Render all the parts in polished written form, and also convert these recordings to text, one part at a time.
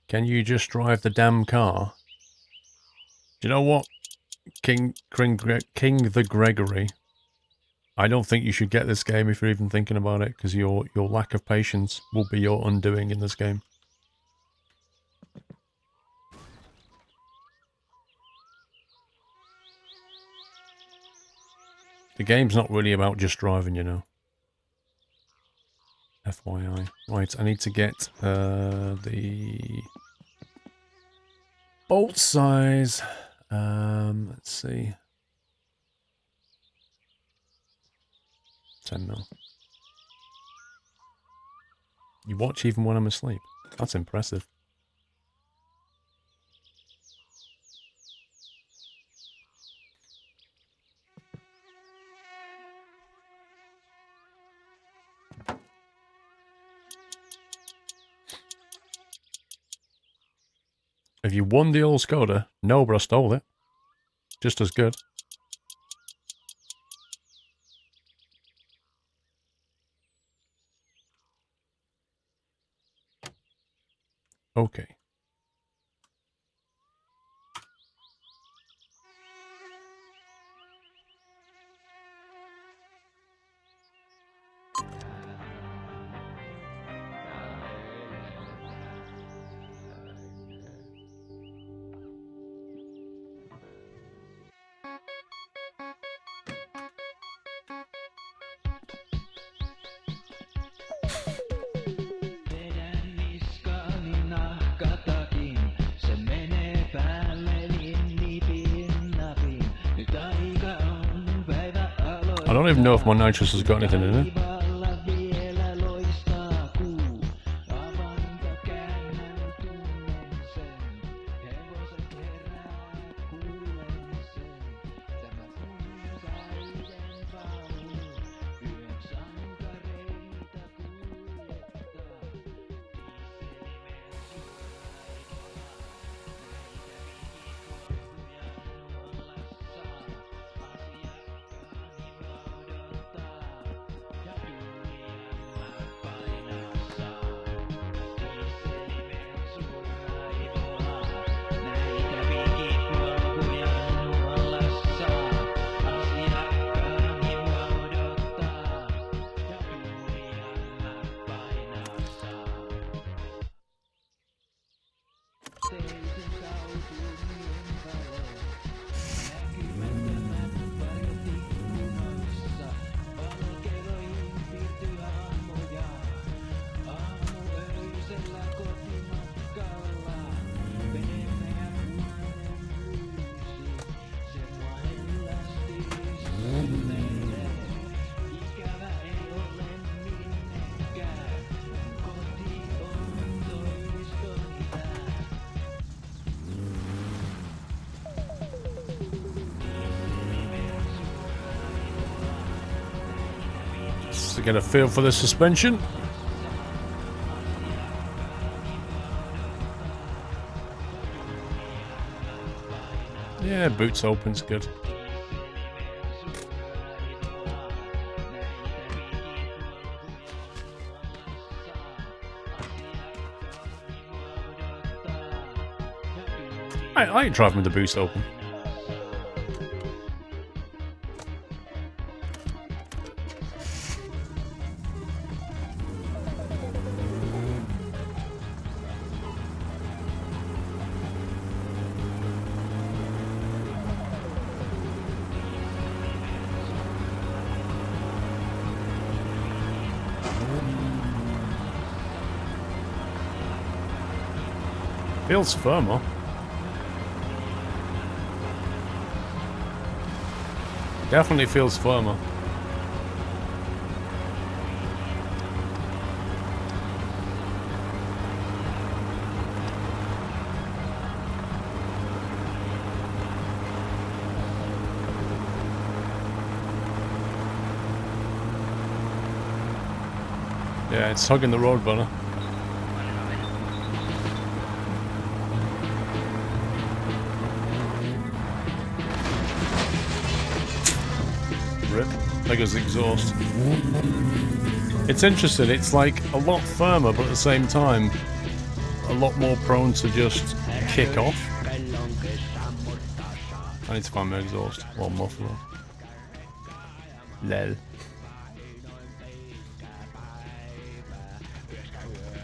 Can you just drive the damn car? Do you know what, King the Gregory? I don't think you should get this game if you're even thinking about it, because your lack of patience will be your undoing in this game. The game's not really about just driving, you know. FYI. Right, I need to get the bolt size. Let's see. 10 mil. You watch even when I'm asleep. That's impressive. Have you won the old Skoda? No, but I stole it. Just as good. Okay. I don't even know if my nitrous has got anything in it. To get a feel for the suspension. Yeah, boots open's good. I ain't driving with the boots open. Feels firmer. Definitely feels firmer. Yeah, it's hugging the road better. Like his exhaust. It's interesting, it's like a lot firmer, but at the same time, a lot more prone to just kick off. I need to find my exhaust or muffler. Lel.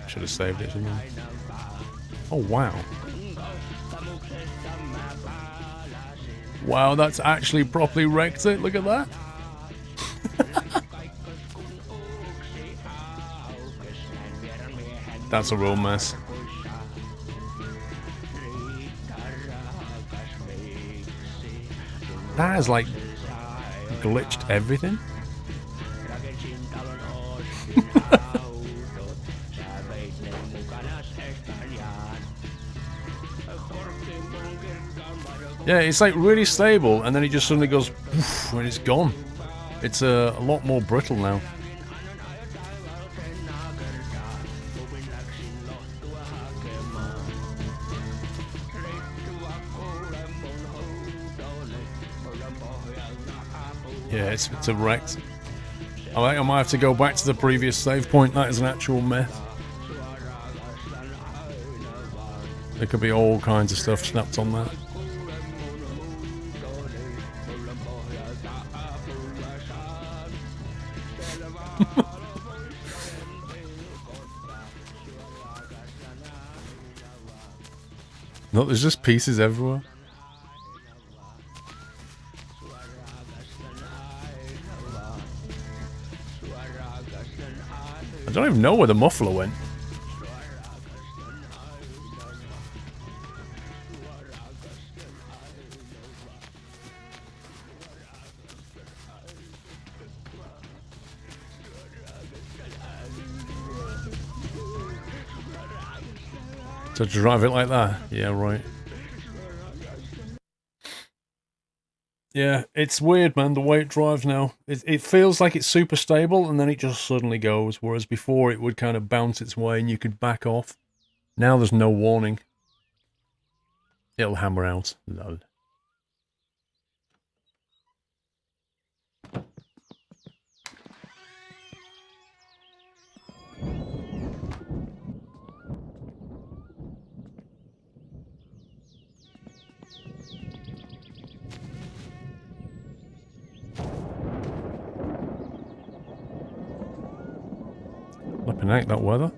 Should have saved it, shouldn't I? Oh, wow. Wow, that's actually properly wrecked it. Look at that. That's a real mess. That has, like, glitched everything. Yeah, it's like really stable, and then it just suddenly goes poof, when it's gone. It's a lot more brittle now. Yeah, it's a wrecked. I might have to go back to the previous save point. That is an actual mess. There could be all kinds of stuff snapped on that. No, there's just pieces everywhere. I don't even know where the muffler went. To drive it like that? Yeah, right. Yeah, it's weird, man, the way it drives now. It feels like it's super stable, and then it just suddenly goes, whereas before it would kind of bounce its way and you could back off. Now there's no warning. It'll hammer out. Lol. Flipping out that weather.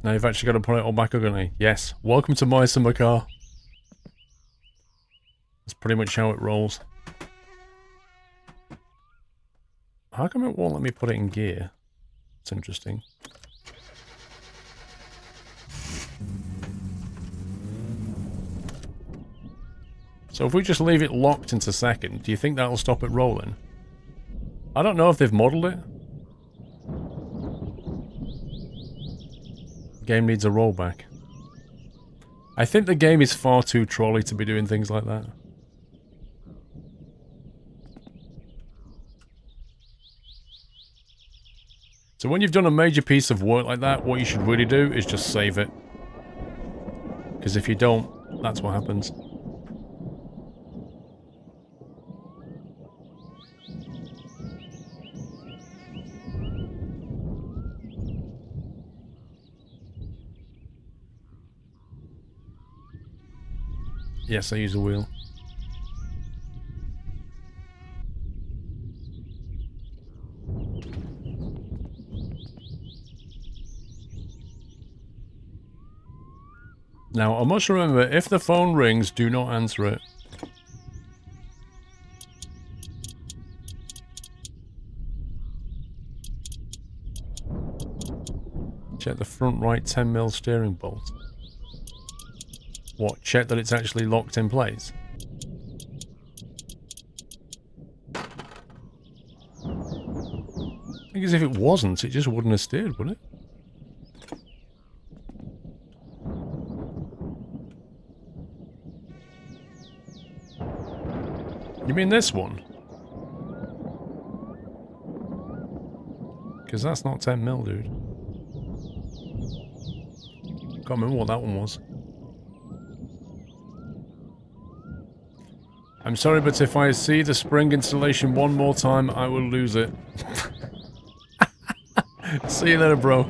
Now you've actually got to put it all back, haven't you? Yes. Welcome to my summer car. That's pretty much how it rolls. How come it won't let me put it in gear? It's interesting. So if we just leave it locked into second, do you think that'll stop it rolling? I don't know if they've modeled it. Game needs a rollback. I think the game is far too trolly to be doing things like that. So when you've done a major piece of work like that, what you should really do is just save it. Because if you don't, that's what happens. Yes, I use a wheel. Now, I must remember, if the phone rings, do not answer it. Check the front right 10mm steering bolt. What? Check that it's actually locked in place? Because if it wasn't, it just wouldn't have steered, would it? You mean this one? Because that's not 10mm, dude. Can't remember what that one was. I'm sorry, but if I see the spring installation one more time, I will lose it. See you later, bro.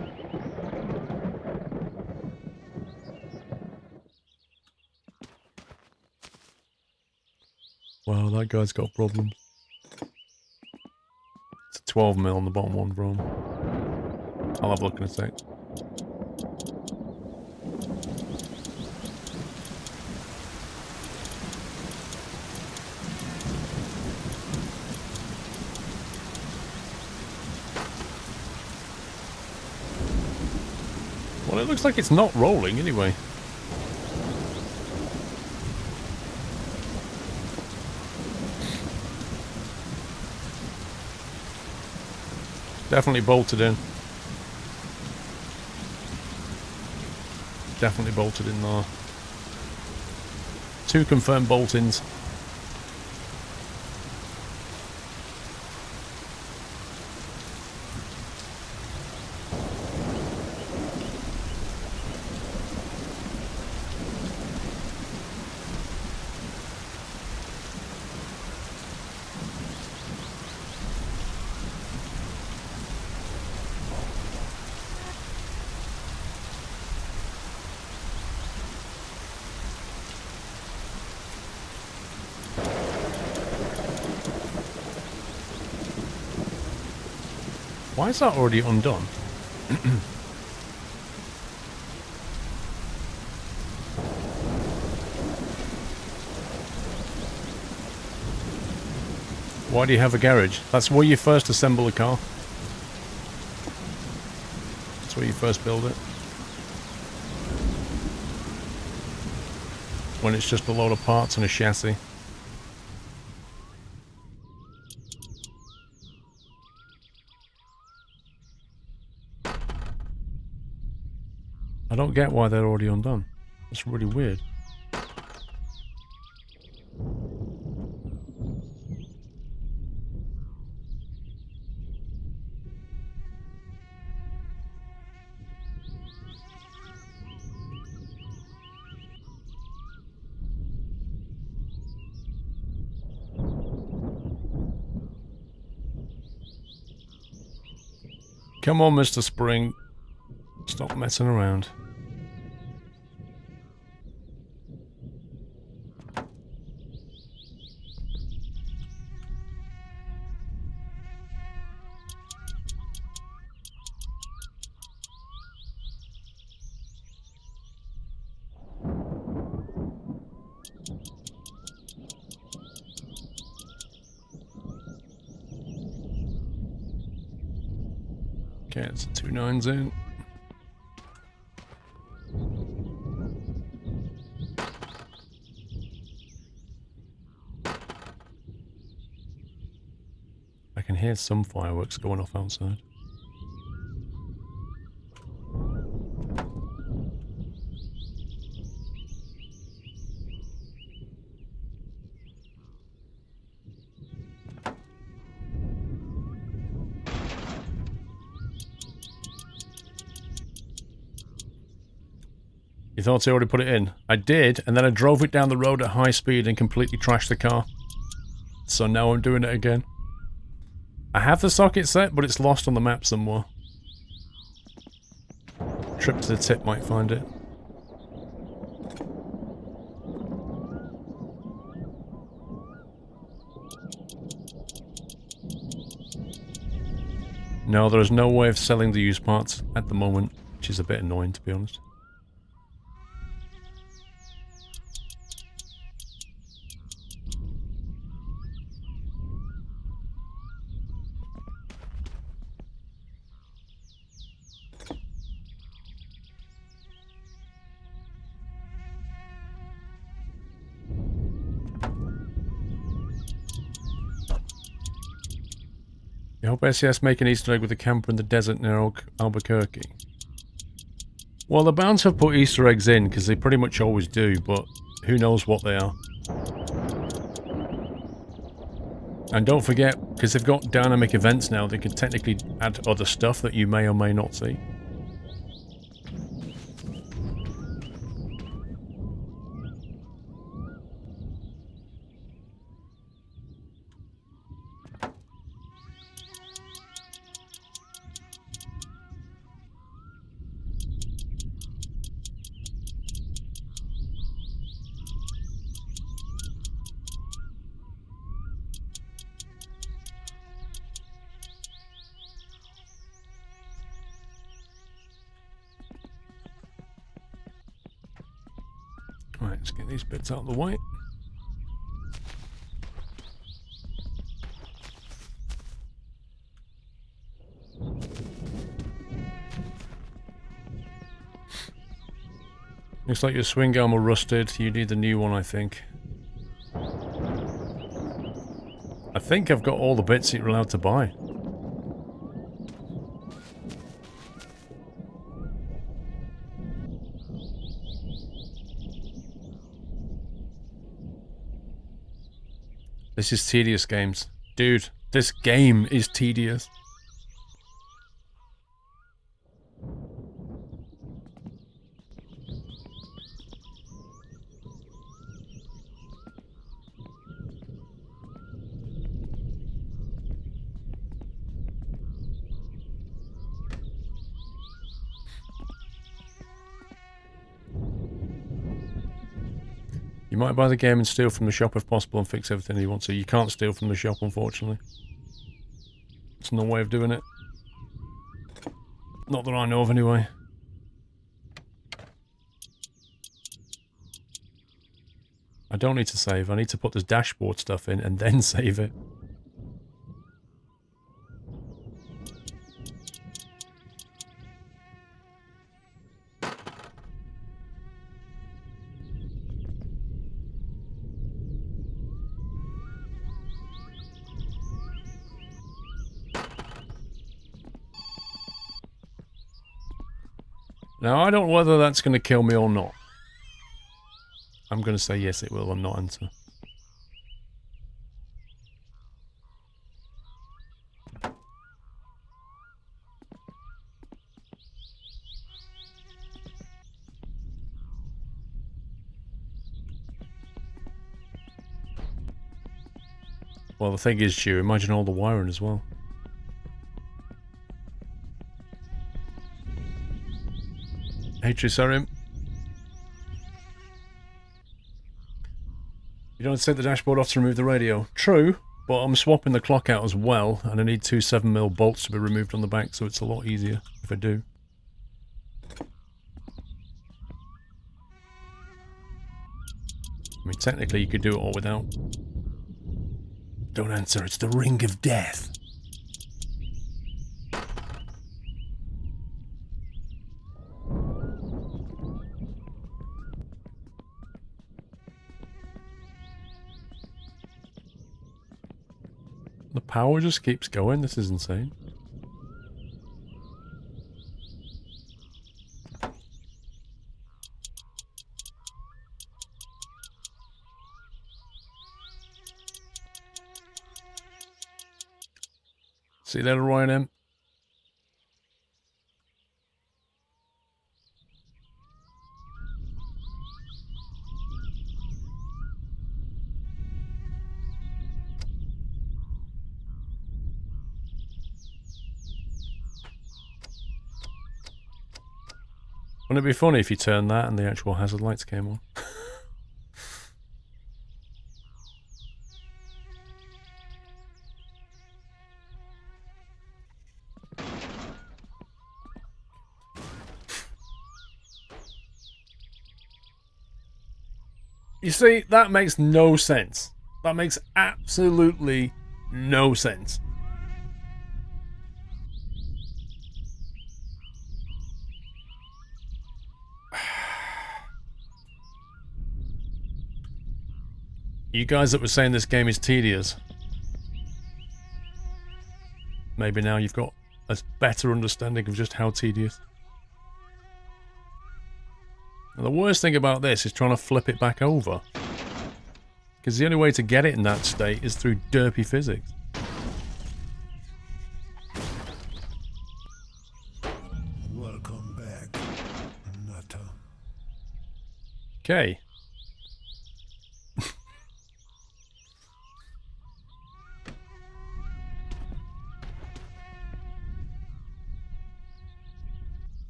Wow, that guy's got problems. It's a 12 mil on the bottom one, bro. I'll have a look in a sec. Well, it looks like it's not rolling anyway. Definitely bolted in. Definitely bolted in there. 2 confirmed bolt-ins. Why is that already undone? Why do you have a garage? That's where you first assemble a car. That's where you first build it. When it's just a load of parts and a chassis. I don't get why they're already undone. It's really weird. Come on, Mr. Spring. Stop messing around. Okay, it's 2 9s in. I can hear some fireworks going off outside. You thought I already put it in? I did, and then I drove it down the road at high speed and completely trashed the car. So now I'm doing it again. I have the socket set, but it's lost on the map somewhere. Trip to the tip might find it. No, there is no way of selling the used parts at the moment, which is a bit annoying, to be honest. I hope SES make an Easter egg with a camper in the desert near Albuquerque. Well, the bound to have put Easter eggs in, because they pretty much always do, but who knows what they are. And don't forget, because they've got dynamic events now, they can technically add other stuff that you may or may not see. Right, let's get these bits out of the way. Looks like your swing arm are rusted. You need a new one, I think. I think I've got all the bits that you're allowed to buy. This is tedious, games. Dude, this game is tedious. You might buy the game and steal from the shop if possible and fix everything you want to. You can't steal from the shop, unfortunately. It's no way of doing it. Not that I know of, anyway. I don't need to save. I need to put this dashboard stuff in and then save it. Now, I don't know whether that's going to kill me or not. I'm going to say yes, it will, and not enter. Well, the thing is, Stu, imagine all the wiring as well. Hey, Trisarium. You don't take the dashboard off to remove the radio. True, but I'm swapping the clock out as well, and I need two 7mm bolts to be removed on the back, so it's a lot easier if I do. I mean, technically you could do it all without. Don't answer, it's the ring of death. The power just keeps going, this is insane. See that, Ryan M? Wouldn't it be funny if you turned that and the actual hazard lights came on? You see, that makes no sense. That makes absolutely no sense. You guys that were saying this game is tedious, maybe now you've got a better understanding of just how tedious. And the worst thing about this is trying to flip it back over. Because the only way to get it in that state is through derpy physics. Welcome back, Nutter. Okay.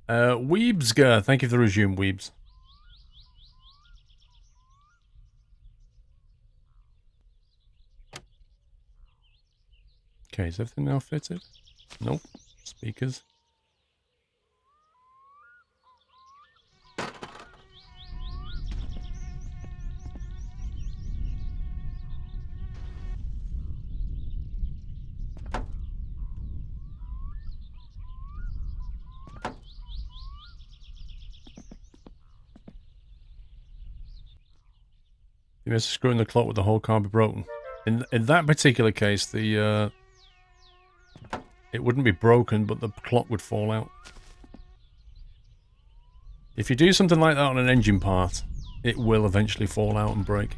Weebsga, thank you for the resume, Weebs. Okay, is everything now fitted? Nope. Speakers. You missed screwing the clock with the whole car be broken. In that particular case, the it wouldn't be broken, but the clock would fall out. If you do something like that on an engine part, it will eventually fall out and break.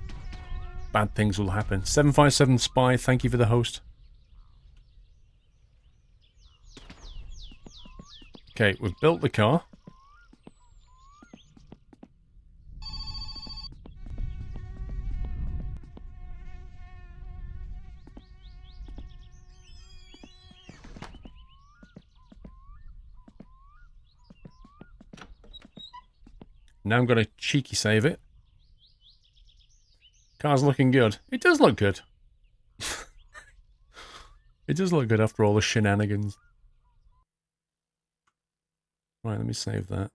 Bad things will happen. 757 Spy, thank you for the host. Okay, we've built the car. Now I'm going to cheeky save it. Car's looking good. It does look good. It does look good after all the shenanigans. Right, let me save that.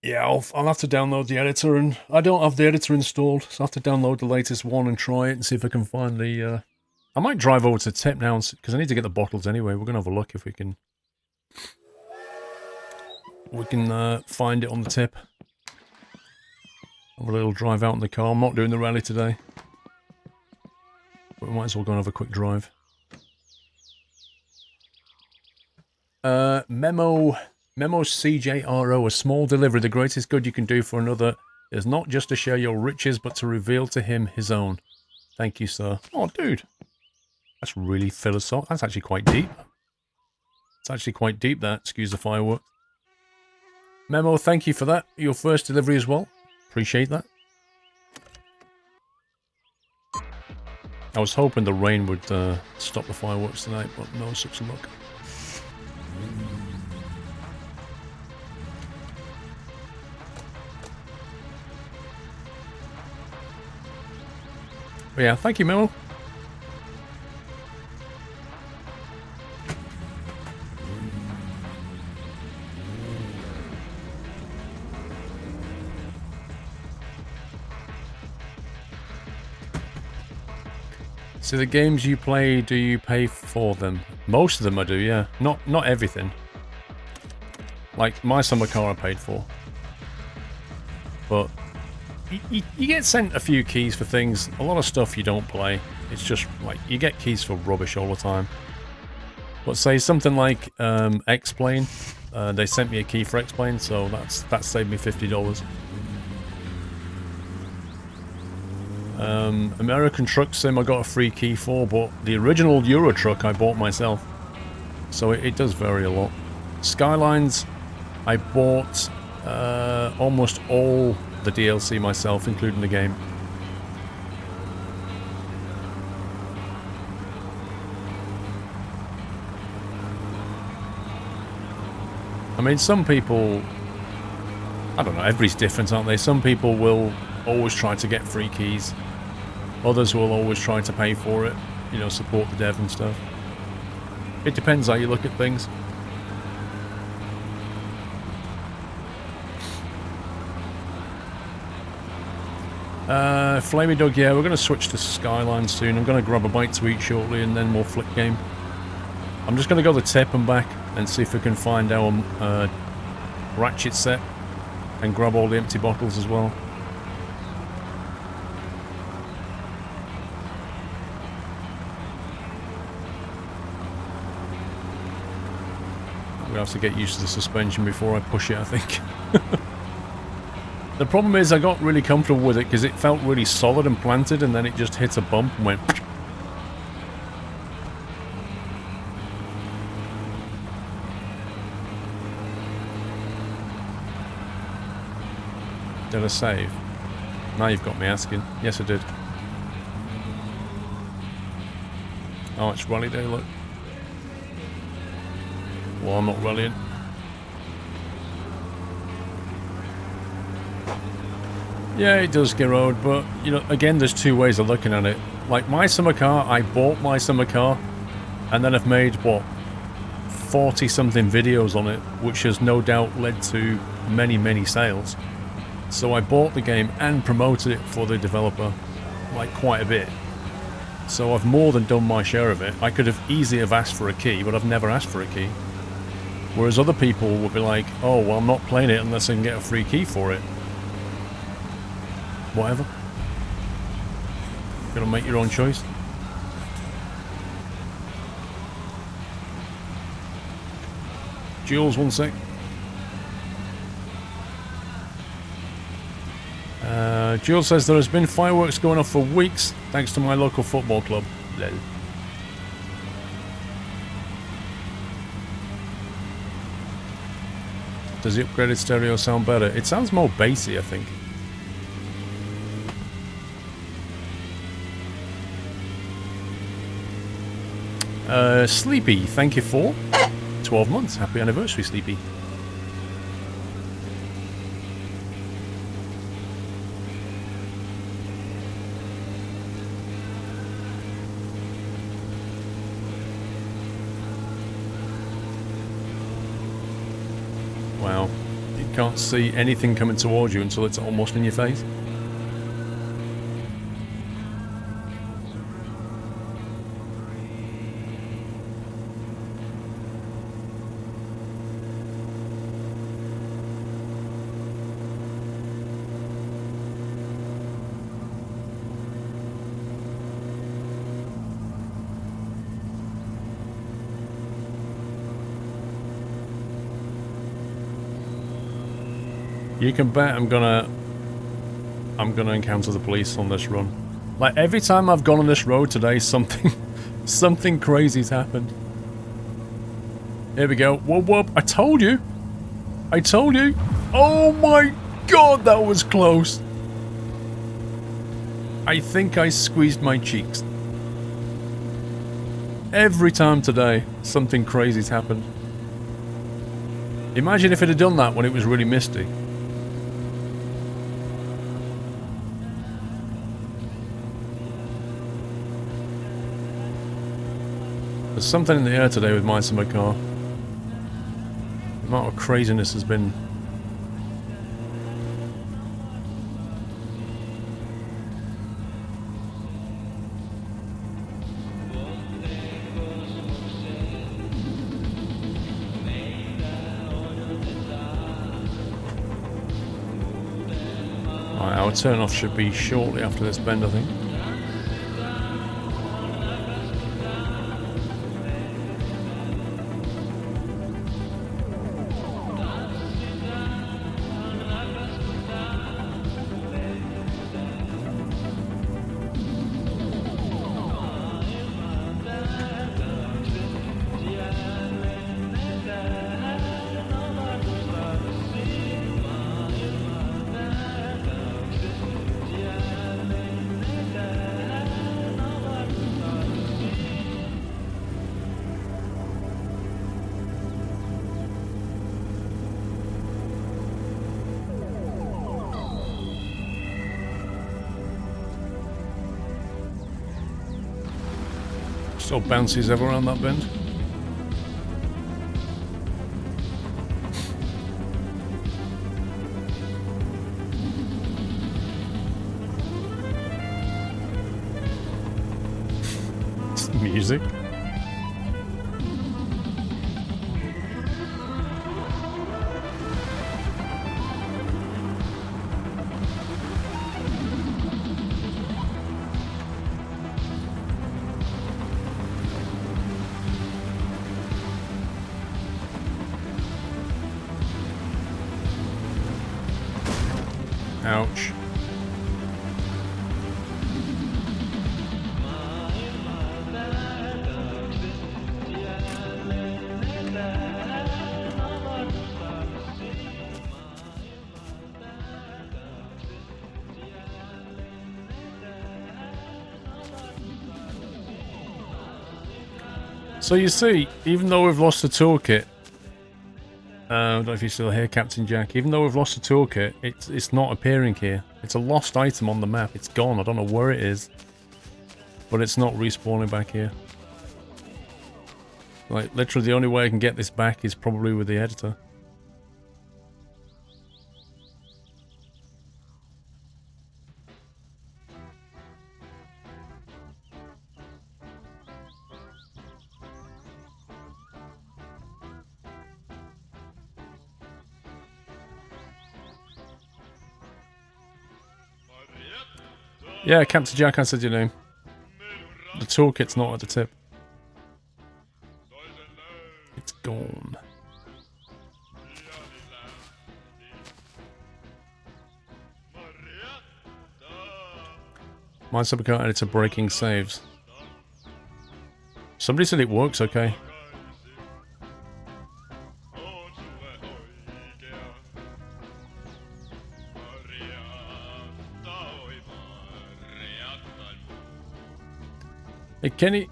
Yeah, I'll have to download the editor, and I don't have the editor installed, so I have to download the latest one and try it and see if I can find the... I might drive over to Tip now, because I need to get the bottles anyway. We're going to have a look if we can... find it on the Tip. Have a little drive out in the car. I'm not doing the rally today. But we might as well go and have a quick drive. Memo CJRO, a small delivery. The greatest good you can do for another is not just to share your riches, but to reveal to him his own. Thank you, sir. Oh, dude. That's really philosophical. That's actually quite deep. It's actually quite deep, that. Excuse the fireworks. Memo, thank you for that. Your first delivery as well. Appreciate that. I was hoping the rain would stop the fireworks tonight, but no such luck. But yeah, thank you, Memo. So the games you play, do you pay for them? Most of them I do, yeah. Not everything. Like my summer car I paid for. But you get sent a few keys for things. A lot of stuff you don't play. It's just like you get keys for rubbish all the time. But say something like X-Plane. They sent me a key for X-Plane, so that saved me $50. American Truck Sim I got a free key for, but the original Euro Truck I bought myself. So it does vary a lot. Skylines, I bought almost all the DLC myself, including the game. I mean, some people... I don't know, everybody's different, aren't they? Some people will always try to get free keys. Others will always try to pay for it. You know, support the dev and stuff. It depends how you look at things. Flamey Dog, yeah, we're going to switch to Skyline soon. I'm going to grab a bite to eat shortly and then we'll flip game. I'm just going to go the Tip and back and see if we can find our ratchet set and grab all the empty bottles as well. I'm going to have to get used to the suspension before I push it, I think. The problem is I got really comfortable with it because it felt really solid and planted, and then it just hit a bump and went... Did I save? Now you've got me asking. Yes, I did. Oh, it's rally day, look. Well, I'm not rallying. Yeah, it does get old, but, you know, again, there's two ways of looking at it. Like, my summer car, I bought my summer car, and then I've made, what, 40-something videos on it, which has no doubt led to many, many sales. So I bought the game and promoted it for the developer, like, quite a bit. So I've more than done my share of it. I could have easily have asked for a key, but I've never asked for a key. Whereas other people would be like, oh, well, I'm not playing it unless I can get a free key for it. Whatever. Gotta make your own choice. Jules, 1 sec. Jules says there has been fireworks going off for weeks thanks to my local football club. Lol. Does the upgraded stereo sound better? It sounds more bassy, I think. Sleepy, thank you for 12 months. Happy anniversary, Sleepy. Wow. You can't see anything coming towards you until it's almost in your face. You can bet I'm gonna encounter the police on this run. Like, every time I've gone on this road today, something crazy's happened. Here we go. Whoop whoop. I told you. I told you. Oh my god, that was close. I think I squeezed my cheeks. Every time today, something crazy's happened. Imagine if it had done that when it was really misty. There's something in the air today with my summer car. The amount of craziness has been... Right, our turn off should be shortly after this bend, I think. So bouncy as ever around that bend. Music. Ouch. So you see, even though we've lost the toolkit, I don't know if you're still here, Captain Jack. Even though we've lost the toolkit, it's not appearing here. It's a lost item on the map. It's gone. I don't know where it is, but it's not respawning back here. Like, literally the only way I can get this back is probably with the editor. Yeah, Captain Jack, I said your name. The toolkit's not at the tip. It's gone. My subcard editor breaking saves. Somebody said it works okay. Hey, Kenny.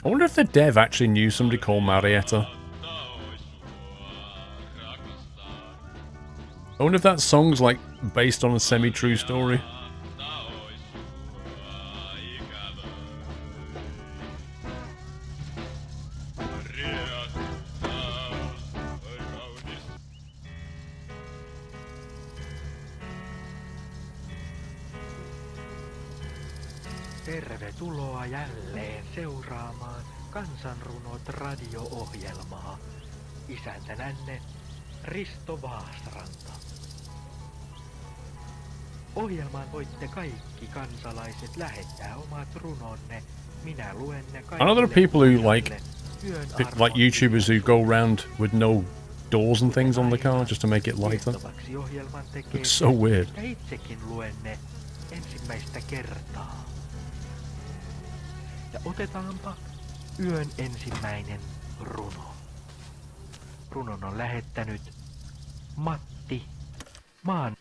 I wonder if the dev actually knew somebody called Marietta. I wonder if that song's like based on a semi-true story. Tervetuloa jälleen seuraamaan Kansanrunot radio-ohjelmaa. Isäntänänne Risto Vaasranta. Ohjelmaan voitte kaikki kansalaiset lähettää omat runonne. Minä luen ne kaikille. I know there are people who like YouTubers who go around with no doors and things on the car just to make it lighter. Looks so weird. Ja itsekin luen ne ensimmäistä kertaa. Ja otetaanpa yön ensimmäinen runo. Runon on lähettänyt Matti Maan.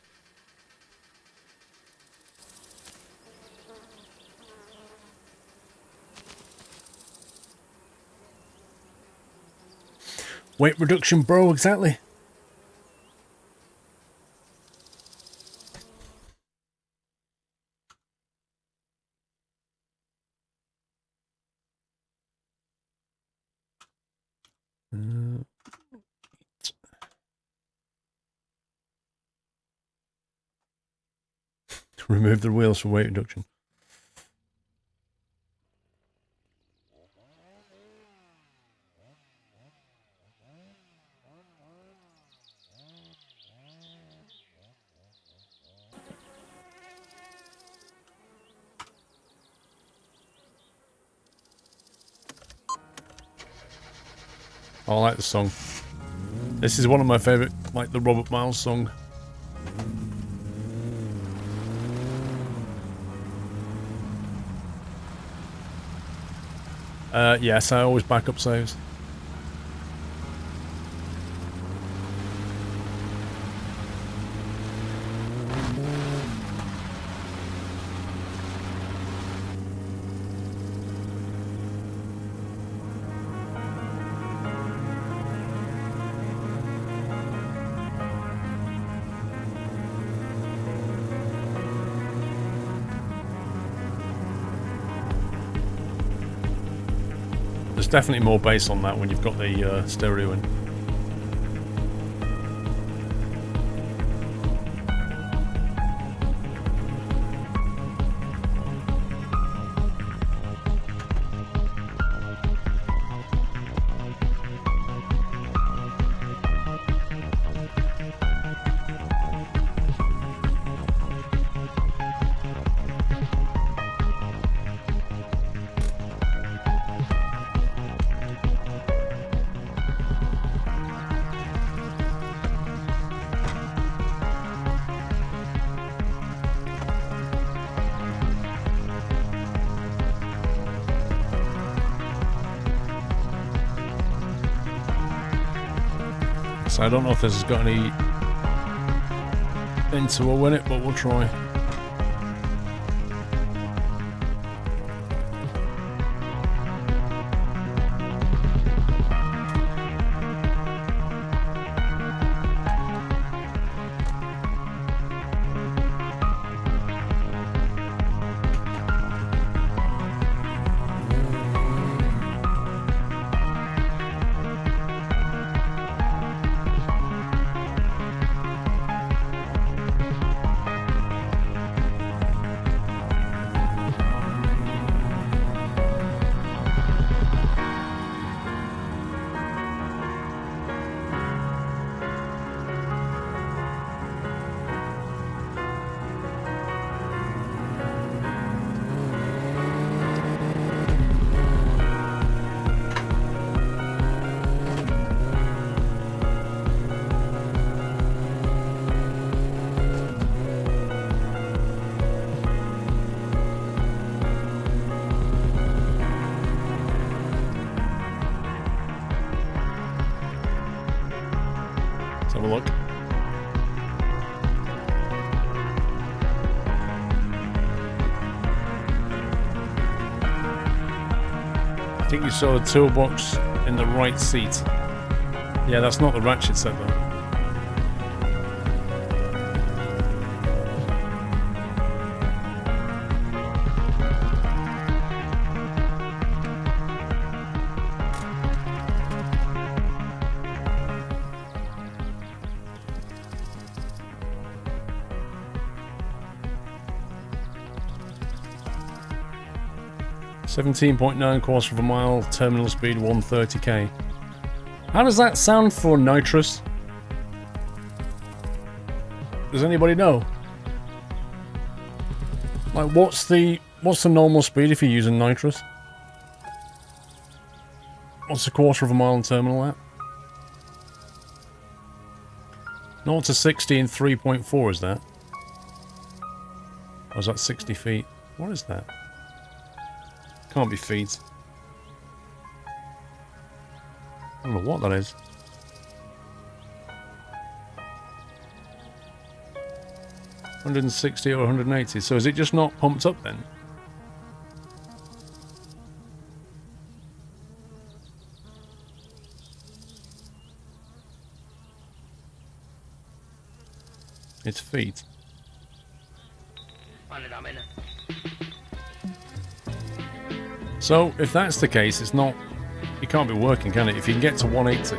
Weight reduction, bro, exactly. Remove the wheels for weight reduction. I like the song. This is one of my favourite, like the Robert Miles song. Yes, I always back up saves. There's definitely more bass on that when you've got the stereo in. So I don't know if this has got any into or win it, but we'll try. I think you saw the toolbox in the right seat. Yeah, that's not the ratchet set though. $17.9 quarter of a mile, terminal speed 130k. How does that sound for nitrous? Does anybody know? Like, what's the normal speed if you're using nitrous? What's a quarter of a mile in terminal at? 0 to 60 in 3.4 is that? Or is that 60 feet? What is that? Can't be feet. I don't know what that is. $160 or 180. So is it just not pumped up then? It's feet. So if that's the case, it's not. It can't be working, can it? If you can get to 180.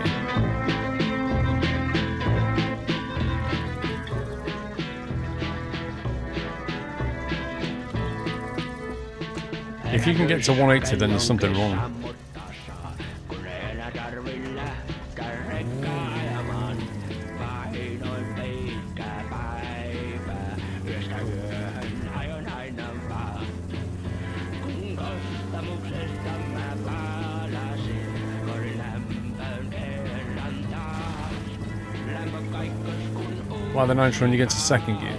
If you can get to 180, then there's something wrong. Why the nitro when you get to second gear?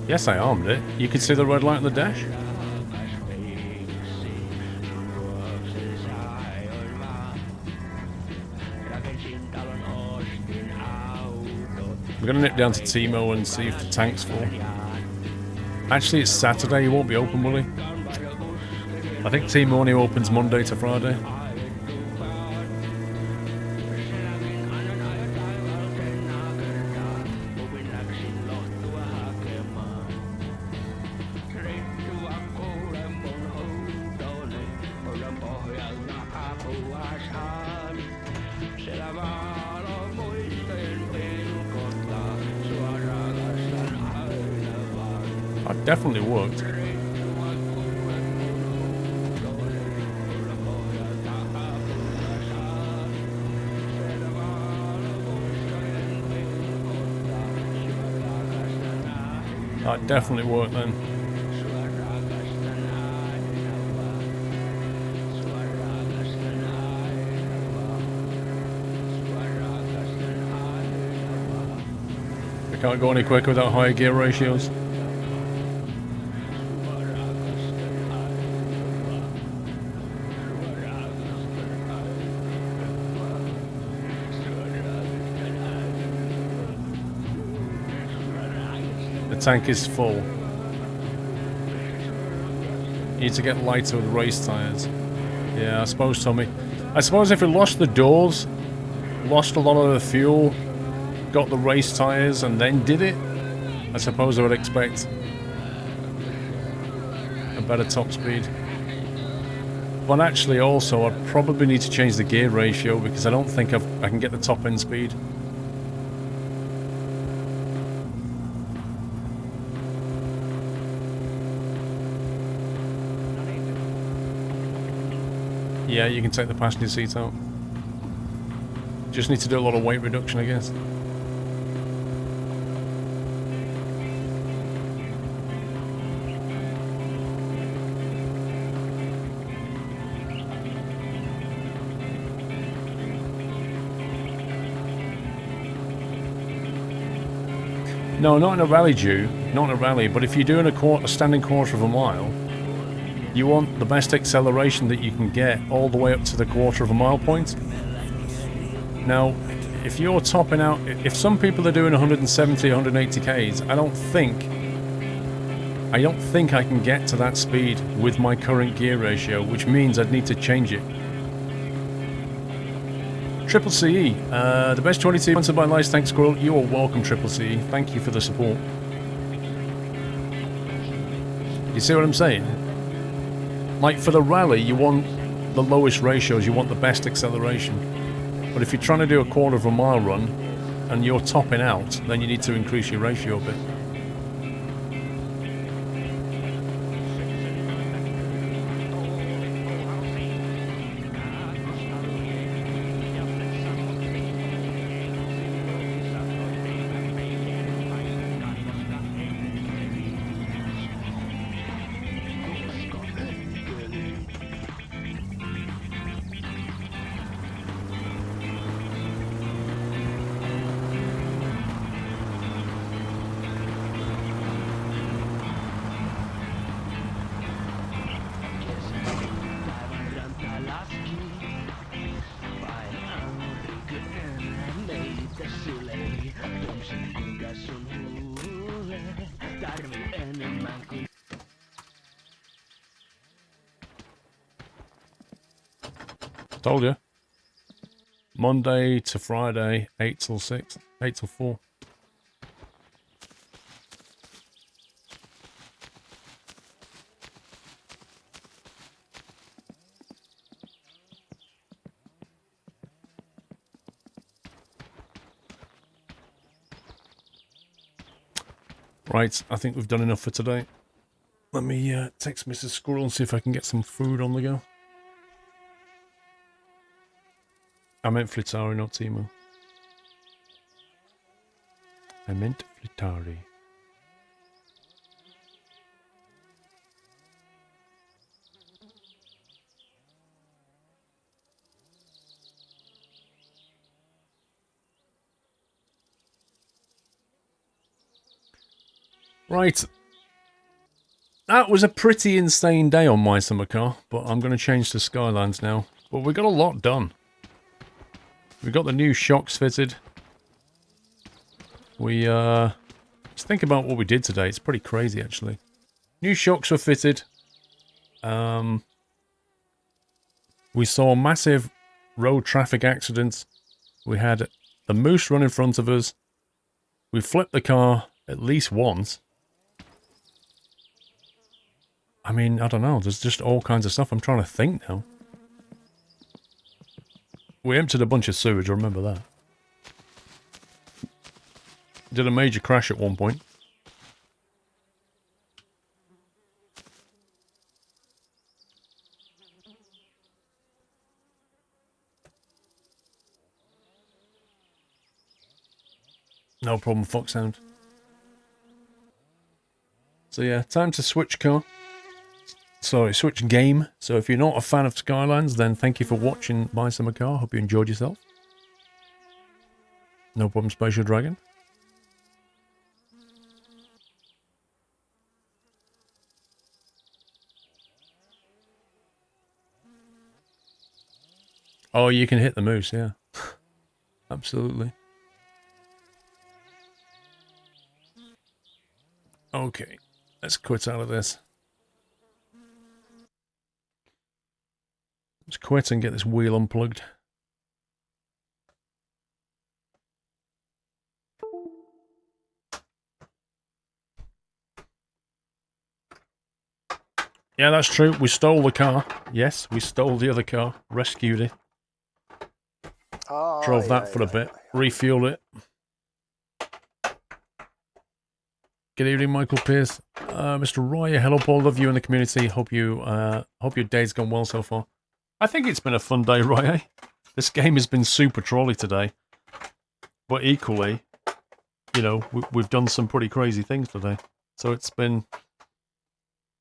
Yes, I armed it. You can see the red light on the dash. We're gonna nip down to Timo and see if the tank's full. Actually, it's Saturday. He won't be open, will he? I think Timo only opens Monday to Friday. That definitely worked. That definitely worked then. I can't go any quicker without higher gear ratios. The tank is full. You need to get lighter with race tyres. Yeah, I suppose, Tommy. I suppose if we lost the doors, lost a lot of the fuel, got the race tyres and then did it, I suppose I would expect a better top speed. But actually also I'd probably need to change the gear ratio because I don't think I can get the top end speed. Yeah, you can take the passenger seat out. Just need to do a lot of weight reduction, I guess. No, not in a rally, Jew. Not in a rally, but if you're doing a standing quarter of a mile, you want the best acceleration that you can get all the way up to the quarter of a mile point. Now, if you're topping out, if some people are doing 170, 180 Ks, I don't think I don't think I can get to that speed with my current gear ratio, which means I'd need to change it. Triple CE, the best 22 sponsored by Lice. Thanks, Squirrel. You are welcome, Triple CE. Thank you for the support. You see what I'm saying? Like, for the rally, you want the lowest ratios, you want the best acceleration. But if you're trying to do a quarter of a mile run, and you're topping out, then you need to increase your ratio a bit. Told you. Monday to Friday, 8 till 6, 8 till 4. Right, I think we've done enough for today. Let me text Mrs. Squirrel and see if I can get some food on the go. I meant Flittari, not Timu. I meant Flittari. Right. That was a pretty insane day on my summer car, but I'm going to change to Skylands now. But we got a lot done. We got the new shocks fitted. We, let's think about what we did today. It's pretty crazy, actually. New shocks were fitted. We saw massive road traffic accidents. We had the moose run in front of us. We flipped the car at least once. I mean, I don't know. There's just all kinds of stuff. I'm trying to think now. We emptied a bunch of sewage, I remember that. Did a major crash at one point. No problem, Foxhound. So yeah, time to switch car. Sorry, switch game. So if you're not a fan of Skylands, then thank you for watching My Summer Car. Hope you enjoyed yourself. No problem, Spatial Dragon. Oh, you can hit the moose, yeah. Absolutely. Okay, let's quit out of this. Let's quit and get this wheel unplugged. Yeah, that's true. We stole the car. Yes, we stole the other car. Rescued it. Drove that for a bit. Refueled it. Good evening, Michael Pierce. Mr. Roy, hello, Paul. Love you in the community. Hope your day's gone well so far. I think it's been a fun day, Roy. This game has been super trolley today. But equally, you know, we've done some pretty crazy things today. So it's been...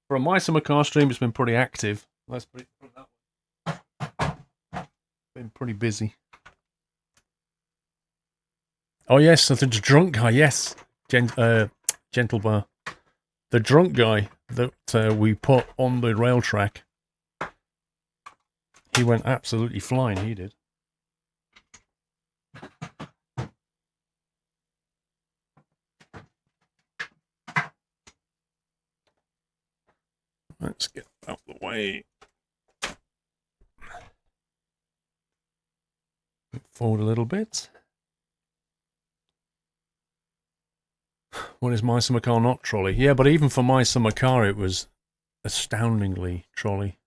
For a My Summer Car stream, it's been pretty active. Let's put it that way. Been pretty busy. Oh yes, the drunk guy, yes. Gentle Bar. The drunk guy that we put on the rail track. He went absolutely flying, he did. Let's get out the way. Forward a little bit. What is My Summer Car not trolley? Yeah, but even for My Summer Car, it was astoundingly trolley.